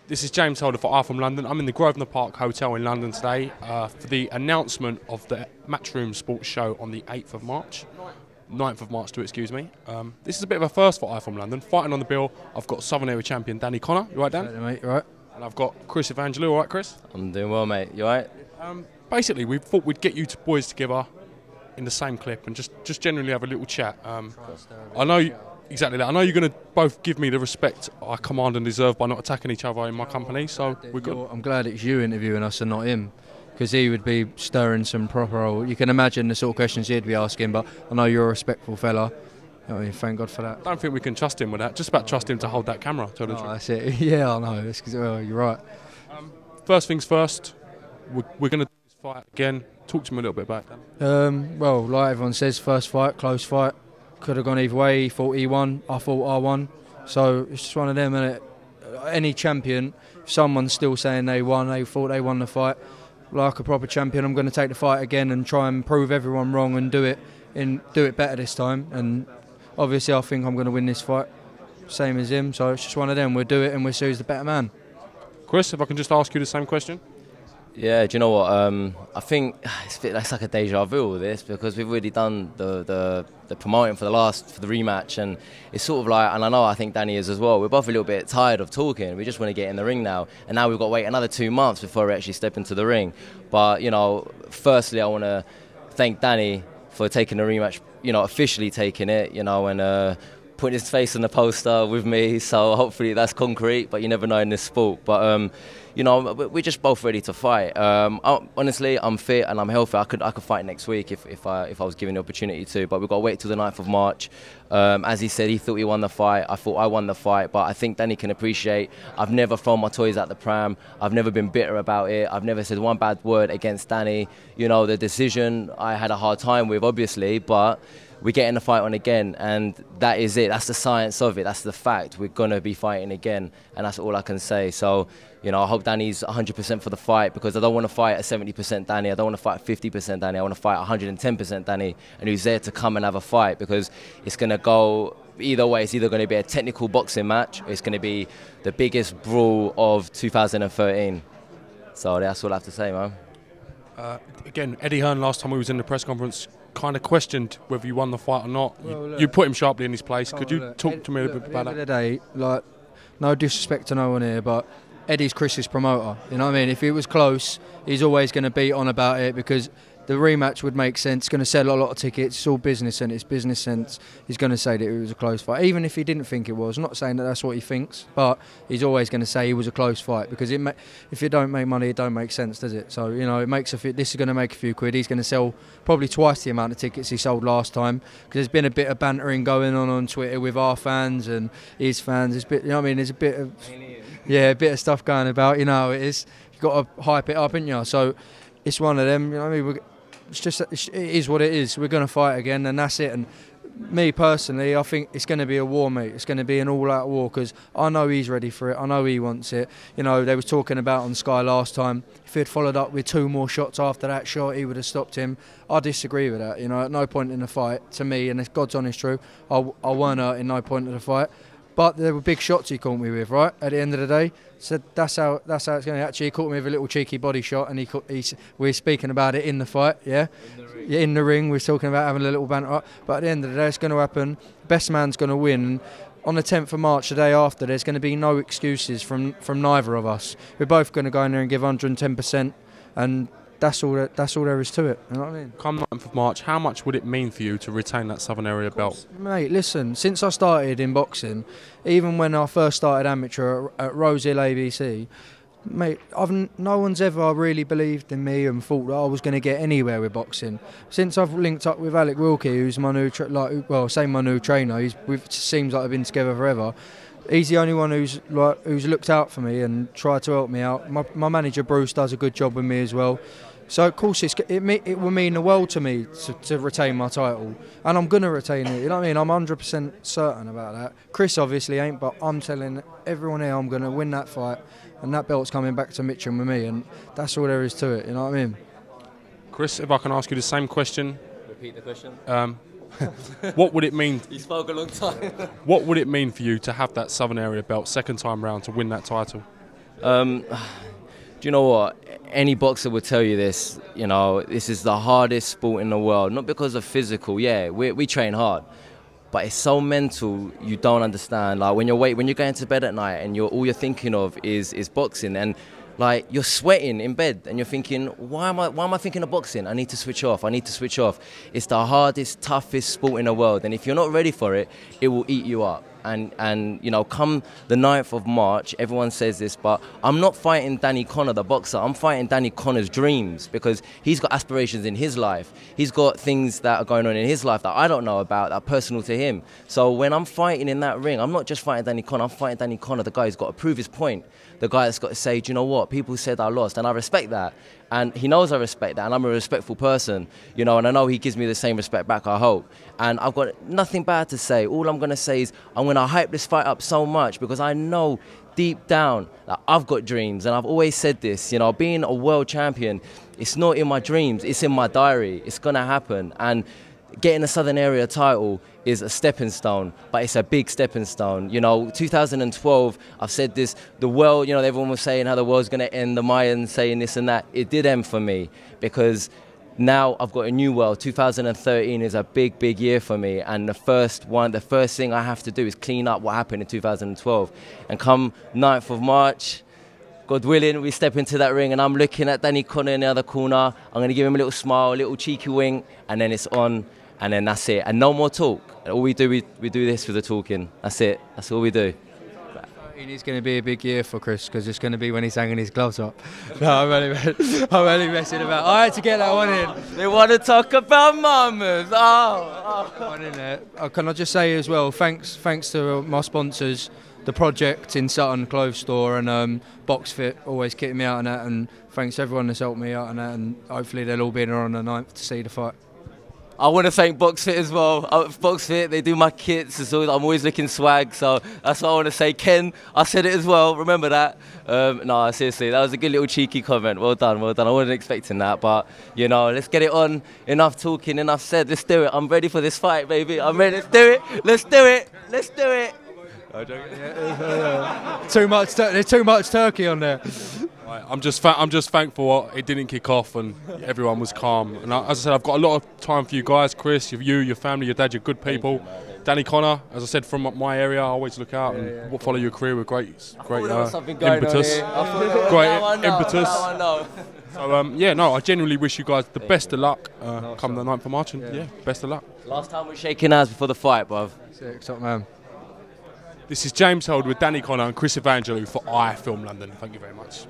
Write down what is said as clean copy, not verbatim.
This is James Holder for iFILM London. I'm in the Grosvenor Park Hotel in London today for the announcement of the Matchroom Sports Show on the 8th of March. 9th of March, excuse me. This is a bit of a first for iFILM London. Fighting on the bill, I've got Southern Area champion Danny Connor. You right, Dan? Hey, mate, you right? And I've got Chris EVANGELOU. All right, Chris? I'm doing well, mate. You alright? Basically, we thought we'd get you two boys together in the same clip and just generally have a little chat. I know exactly that. I know you're going to both give me the respect I command and deserve by not attacking each other in my company. So we're good. I'm glad it's you interviewing us and not him, because he would be stirring some proper. You can imagine the sort of questions he'd be asking. But I know you're a respectful fella. I mean, thank God for that. I don't think we can trust him with that. Just about trust him to hold that camera. Tell the truth. That's it. Yeah, I know. It's 'cause, well, you're right. First things first. We're going to do this fight again. Talk to me a little bit about that. Well, like everyone says, first fight, close fight. Could have gone either way. He thought he won. I thought I won. So it's just one of them, innit? Any champion, if someone's still saying they won, they thought they won the fight, like a proper champion, I'm going to take the fight again and try and prove everyone wrong and do it better this time. And obviously, I think I'm going to win this fight, same as him. So it's just one of them. We'll do it, and we'll see who's the better man. Chris, if I can just ask you the same question. Yeah, do you know what? I think it's like a deja vu with this, because we've already done the promoting for the rematch, and it's sort of like, and I think Danny is as well, we're both a little bit tired of talking. We just want to get in the ring now, and now we've got to wait another 2 months before we actually step into the ring. But firstly, I want to thank Danny for taking the rematch, officially taking it, and putting his face on the poster with me. So hopefully that's concrete, but you never know in this sport. But we're just both ready to fight. Honestly, I'm fit and I'm healthy. I could fight next week if I was given the opportunity to. But we've got to wait till the 9th of March. As he said, he thought he won the fight. I thought I won the fight. But I think Danny can appreciate I've never thrown my toys at the pram. I've never been bitter about it. I've never said one bad word against Danny. The decision I had a hard time with, obviously, but we're getting the fight on again, and that is it. That's the science of it. That's the fact. We're going to be fighting again, and that's all I can say. So, I hope Danny's 100% for the fight, because I don't want to fight a 70% Danny. I don't want to fight 50% Danny. I want to fight 110% Danny, and who's there to come and have a fight, because it's going to go either way. It's either going to be a technical boxing match, or it's going to be the biggest brawl of 2013. So that's all I have to say, man. Again, Eddie Hearn, last time we was in the press conference, kind of questioned whether you won the fight or not. Well, you put him sharply in his place. Could you talk to me a little bit about that? At the end of the day, no disrespect to no one here, but Eddie's Chris's promoter. You know what I mean? If it was close, he's always going to beat on about it, because the rematch would make sense. It's going to sell a lot of tickets. It's all business, and it's business sense. He's going to say that it was a close fight, even if he didn't think it was. I'm not saying that that's what he thinks, but he's always going to say it was a close fight, because if it don't make money, it don't make sense, does it? So it makes this is going to make a few quid. He's going to sell probably twice the amount of tickets he sold last time, because there's been a bit of bantering going on Twitter with our fans and his fans. There's there's a bit of a bit of stuff going about. It is. You've got to hype it up, haven't you? So it's one of them. It is what it is. We're going to fight again, and that's it. And me personally, I think it's going to be a war, mate. It's going to be an all-out war, because I know he's ready for it. I know he wants it. They was talking about on Sky last time, if he had followed up with 2 more shots after that shot, he would have stopped him. I disagree with that. At no point in the fight, to me, and it's God's honest truth, I weren't hurt in no point of the fight. But there were big shots he caught me with, right? At the end of the day, so that's how it's going to. Actually, he caught me with a little cheeky body shot, and we're speaking about it in the fight, yeah. In the ring, we're talking about having a little banter. But at the end of the day, it's going to happen. Best man's going to win. And on the 10th of March, the day after, there's going to be no excuses from neither of us. We're both going to go in there and give 110%, and that's all there is to it. You know what I mean? Come 9th of March, how much would it mean for you to retain that Southern Area belt? Mate, listen, since I started in boxing, even when I first started amateur at Rose Hill ABC, mate, no one's ever really believed in me and thought that I was going to get anywhere with boxing. Since I've linked up with Alec Wilkie, who's my new my new trainer, it seems like I've been together forever. He's the only one who's looked out for me and tried to help me out. My manager Bruce does a good job with me as well. So of course it will mean the world to me to retain my title, and I'm going to retain it. You know what I mean? I'm 100% certain about that. Chris obviously ain't, but I'm telling everyone here I'm going to win that fight, and that belt's coming back to Mitcham with me, and that's all there is to it. You know what I mean? Chris, if I can ask you the same question. Repeat the question. What would it mean? You spoke a long time. What would it mean for you to have that Southern Area belt second time round, to win that title? Do you know what? Any boxer would tell you this. You know, this is the hardest sport in the world. Not because of physical. Yeah, we train hard, but it's so mental. You don't understand. Like when you're going to bed at night and all you're thinking of is boxing, and like you're sweating in bed and you're thinking, why am I thinking of boxing? I need to switch off. I need to switch off. It's the hardest, toughest sport in the world, and if you're not ready for it, it will eat you up. And you know, come the 9th of March, everyone says this, but I'm not fighting Danny Connor, the boxer. I'm fighting Danny Connor's dreams, because he's got aspirations in his life. He's got things that are going on in his life that I don't know about, that are personal to him. So when I'm fighting in that ring, I'm not just fighting Danny Connor, I'm fighting Danny Connor, the guy who's got to prove his point. The guy that's got to say, do you know what, people said I lost, and I respect that. And he knows I respect that, and I'm a respectful person, you know, and I know he gives me the same respect back, I hope. And I've got nothing bad to say. All I'm going to say is I'm going to hype this fight up so much, because I know deep down that I've got dreams, and I've always said this, you know, being a world champion, it's not in my dreams, it's in my diary. It's going to happen. And getting a Southern Area title is a stepping stone, but it's a big stepping stone. You know, 2012, I've said this, the world, you know, everyone was saying how the world's going to end, the Mayans saying this and that. It did end for me, because now I've got a new world. 2013 is a big, big year for me, and the first thing I have to do is clean up what happened in 2012. And come 9th of March, God willing, we step into that ring, and I'm looking at Danny Connor in the other corner. I'm going to give him a little smile, a little cheeky wink, and then it's on, and then that's it. And no more talk. All we do, we do this for the talking. That's it. That's all we do. It's going to be a big year for Chris, because it's going to be when he's hanging his gloves up. No, I'm only messing about. I had to get that one in. They want to talk about mamas. One in there. Can I just say as well, thanks to my sponsors, the Project in Sutton Clothes Store, and BoxFit, always kitting me out on that, and thanks to everyone that's helped me out on that, and hopefully they'll all be there on the 9th to see the fight. I want to thank BoxFit as well. BoxFit, they do my kits. I'm always looking swag, so that's what I want to say. Ken, I said it as well. Remember that? No, seriously, that was a good little cheeky comment. Well done, well done. I wasn't expecting that, but you know, let's get it on. Enough talking, enough said. Let's do it. I'm ready for this fight, baby. I'm ready. Let's do it. Let's do it. Let's do it. There's too much turkey on there. I'm just thankful it didn't kick off and everyone was calm. And as I said, I've got a lot of time for you guys, Chris, your family, your dad, you're good people. Danny Connor, as I said, from my area, I always look out and follow your career with great impetus. So I genuinely wish you guys the best of luck come the 9th of March, and best of luck. Last time we're shaking hands before the fight, bruv. Sick, top man. This is James Hold with Danny Connor and Chris Evangelou for iFILM London. Thank you very much.